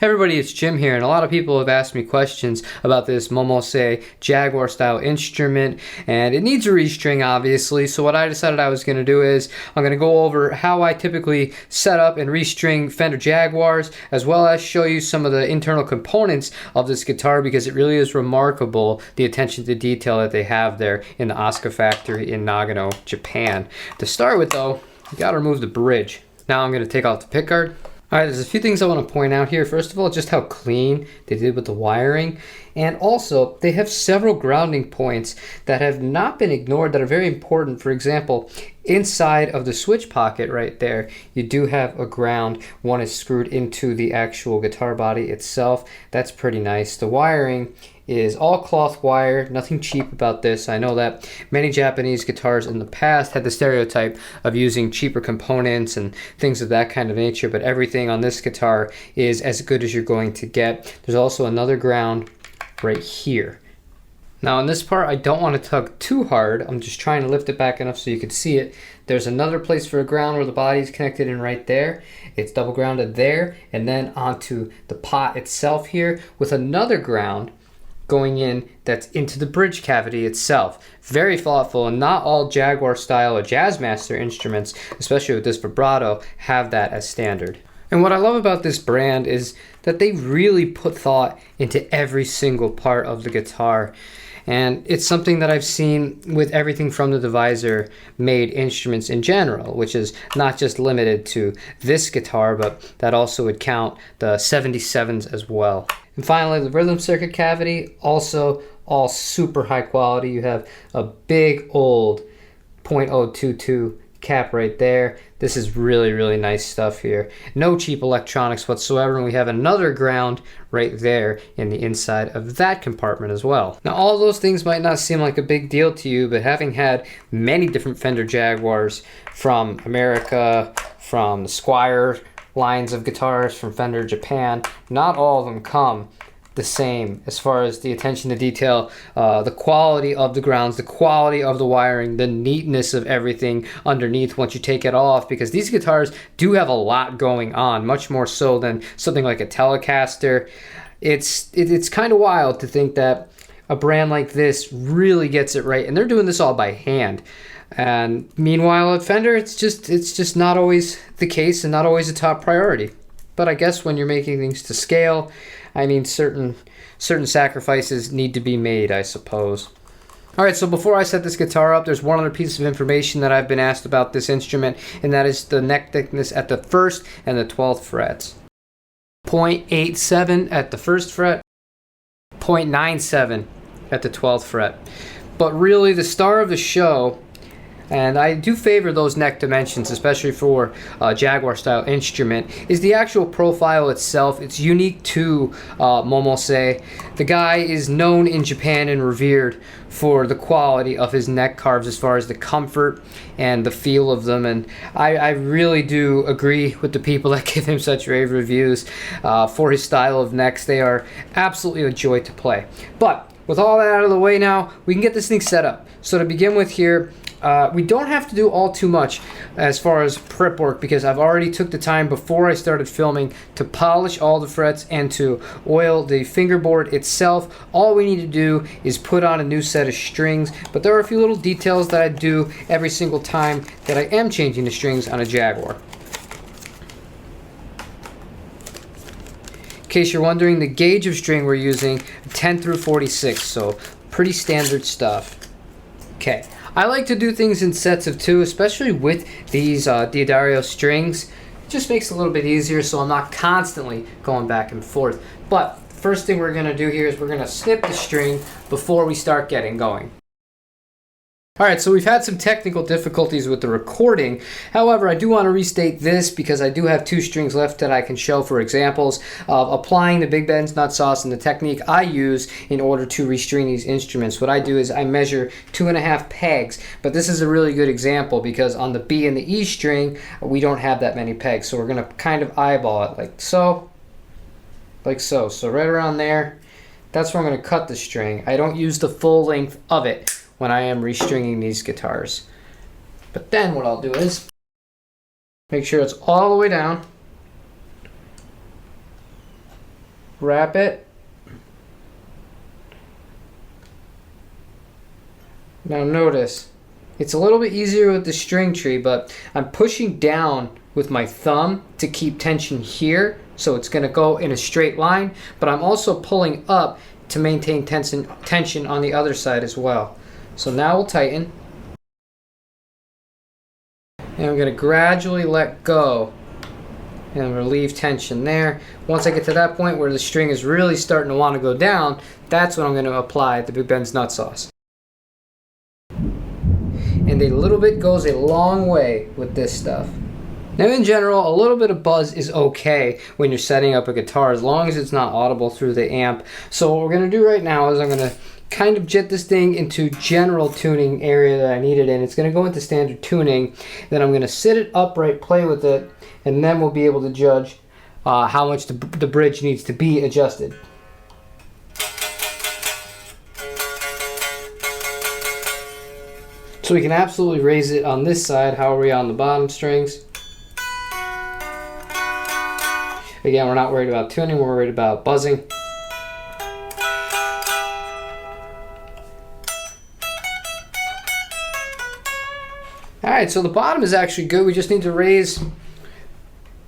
Hey everybody, it's Jim here, and a lot of people have asked me questions about this Momose Jaguar style instrument, and it needs a restring obviously. So what I decided I was going to do is I'm going to go over how I typically set up and restring Fender Jaguars, as well as show you some of the internal components of this guitar, because it really is remarkable the attention to detail that they have there in the Asuka factory in Nagano, Japan. To start with though, you got to remove the bridge. Now I'm going to take off the pickguard. Alright, there's a few things I want to point out here. First of all, just how clean they did with the wiring. And also, they have several grounding points that have not been ignored that are very important. For example, inside of the switch pocket right there, you do have a ground. One is screwed into the actual guitar body itself. That's pretty nice. The wiring is all cloth wire, nothing cheap about this. I know that many Japanese guitars in the past had the stereotype of using cheaper components and things of that kind of nature, but everything on this guitar is as good as you're going to get. There's also another ground right here. Now on this part, I don't want to tug too hard. I'm just trying to lift it back enough so you can see it. There's another place for a ground where the body is connected in right there. It's double grounded there, and then onto the pot itself here with another ground going in that's into the bridge cavity itself. Very thoughtful, and not all Jaguar style or Jazzmaster instruments, especially with this vibrato, have that as standard. And what I love about this brand is that they really put thought into every single part of the guitar. And it's something that I've seen with everything from the divisor made instruments in general, which is not just limited to this guitar, but that also would count the 77s as well. And finally, the rhythm circuit cavity, also all super high quality. You have a big old .022 cap right there. This is really, really nice stuff here. No cheap electronics whatsoever, and we have another ground right there in the inside of that compartment as well. Now, all those things might not seem like a big deal to you, but having had many different Fender Jaguars from America, from the Squire lines of guitars from Fender Japan, not all of them come the same as far as the attention to detail, the quality of the grounds, the quality of the wiring, the neatness of everything underneath once you take it off, because these guitars do have a lot going on, much more so than something like a Telecaster. It's kind of wild to think that a brand like this really gets it right, and they're doing this all by hand. And meanwhile at Fender, it's just not always the case and not always a top priority. But I guess when you're making things to scale, I mean, certain sacrifices need to be made, I suppose. Alright, so before I set this guitar up, there's one other piece of information that I've been asked about this instrument, and that is the neck thickness at the 1st and the 12th frets. 0.87 at the 1st fret, 0.97 at the 12th fret. But really, the star of the show, and I do favor those neck dimensions, especially for a Jaguar style instrument, is the actual profile itself. It's unique to Momose. The guy is known in Japan and revered for the quality of his neck carves as far as the comfort and the feel of them, and I really do agree with the people that give him such rave reviews for his style of necks. They are absolutely a joy to play. But with all that out of the way now, we can get this thing set up. So to begin with here, we don't have to do all too much as far as prep work, because I've already took the time before I started filming to polish all the frets and to oil the fingerboard itself. All we need to do is put on a new set of strings, but there are a few little details that I do every single time that I am changing the strings on a Jaguar. In case you're wondering, the gauge of string we're using, 10 through 46, so pretty standard stuff. Okay. I like to do things in sets of 2, especially with these Diodario strings. It just makes it a little bit easier, so I'm not constantly going back and forth. But the first thing we're going to do here is we're going to snip the string before we start getting going. Alright, so we've had some technical difficulties with the recording. However, I do want to restate this because I do have 2 strings left that I can show for examples of applying the Big Ben's nut sauce and the technique I use in order to restring these instruments. What I do is I measure 2.5 pegs, but this is a really good example because on the B and the E string, we don't have that many pegs. So we're going to kind of eyeball it like so, So right around there, that's where I'm going to cut the string. I don't use the full length of it when I am restringing these guitars. But then what I'll do is make sure it's all the way down, wrap it. Now notice, it's a little bit easier with the string tree, but I'm pushing down with my thumb to keep tension here, so it's going to go in a straight line, but I'm also pulling up to maintain tension on the other side as well. So now we'll tighten. And I'm going to gradually let go and relieve tension there. Once I get to that point where the string is really starting to want to go down, that's when I'm going to apply the Big Ben's nut sauce. And a little bit goes a long way with this stuff. Now in general, a little bit of buzz is okay when you're setting up a guitar as long as it's not audible through the amp. So what we're going to do right now is I'm going to kind of jet this thing into general tuning area that I need it in. It's going to go into standard tuning. Then I'm going to sit it upright, play with it, and then we'll be able to judge how much the bridge needs to be adjusted. So we can absolutely raise it on this side. How are we on the bottom strings? Again, we're not worried about tuning, we're worried about buzzing. Alright, so the bottom is actually good. We just need to raise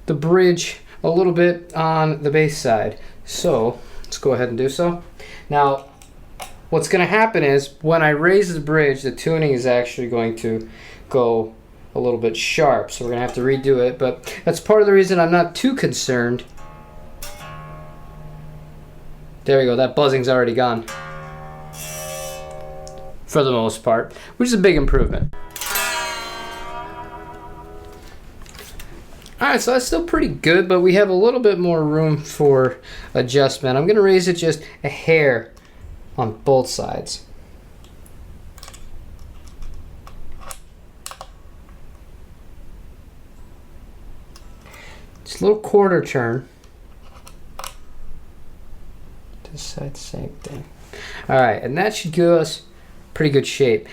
the bridge a little bit on the bass side. So let's go ahead and do so. Now, what's going to happen is when I raise the bridge, the tuning is actually going to go a little bit sharp, so we're gonna have to redo it, but that's part of the reason I'm not too concerned. There we go, that buzzing's already gone for the most part, which is a big improvement. Alright, so that's still pretty good, but we have a little bit more room for adjustment. I'm gonna raise it just a hair on both sides. Just a little quarter turn. This side, same thing. Alright, and that should give us pretty good shape.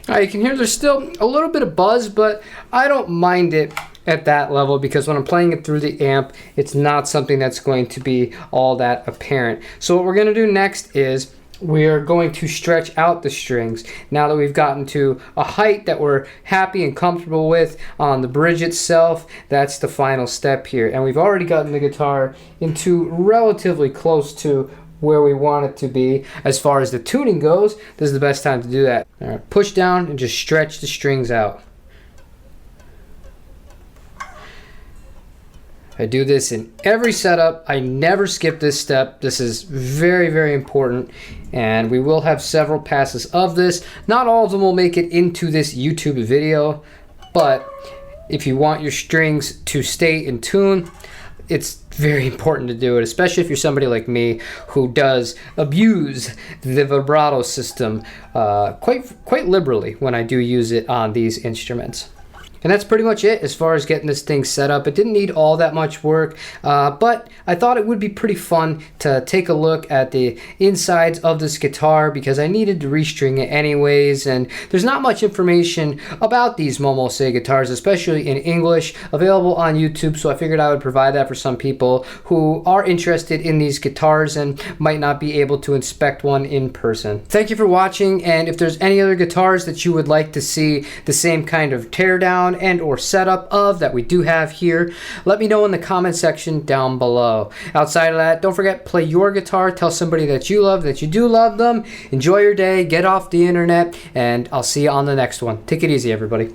Alright, you can hear there's still a little bit of buzz, but I don't mind it at that level because when I'm playing it through the amp, it's not something that's going to be all that apparent. So what we're going to do next is we are going to stretch out the strings. Now that we've gotten to a height that we're happy and comfortable with on the bridge itself, that's the final step here. And we've already gotten the guitar into relatively close to where we want it to be. As far as the tuning goes, this is the best time to do that. All right, push down and just stretch the strings out. I do this in every setup. I never skip this step. This is very, very important, and we will have several passes of this. Not all of them will make it into this YouTube video, but if you want your strings to stay in tune, it's very important to do it, especially if you're somebody like me who does abuse the vibrato system quite liberally when I do use it on these instruments. And that's pretty much it as far as getting this thing set up. It didn't need all that much work, but I thought it would be pretty fun to take a look at the insides of this guitar because I needed to restring it anyways, and there's not much information about these Momose guitars, especially in English, available on YouTube, so I figured I would provide that for some people who are interested in these guitars and might not be able to inspect one in person. Thank you for watching, and if there's any other guitars that you would like to see the same kind of teardown and or setup of that we do have here, let me know in the comment section down below. Outside of that, don't forget, play your guitar, tell somebody that you love that you do love them, enjoy your day, get off the internet, and I'll see you on the next one. Take it easy, everybody.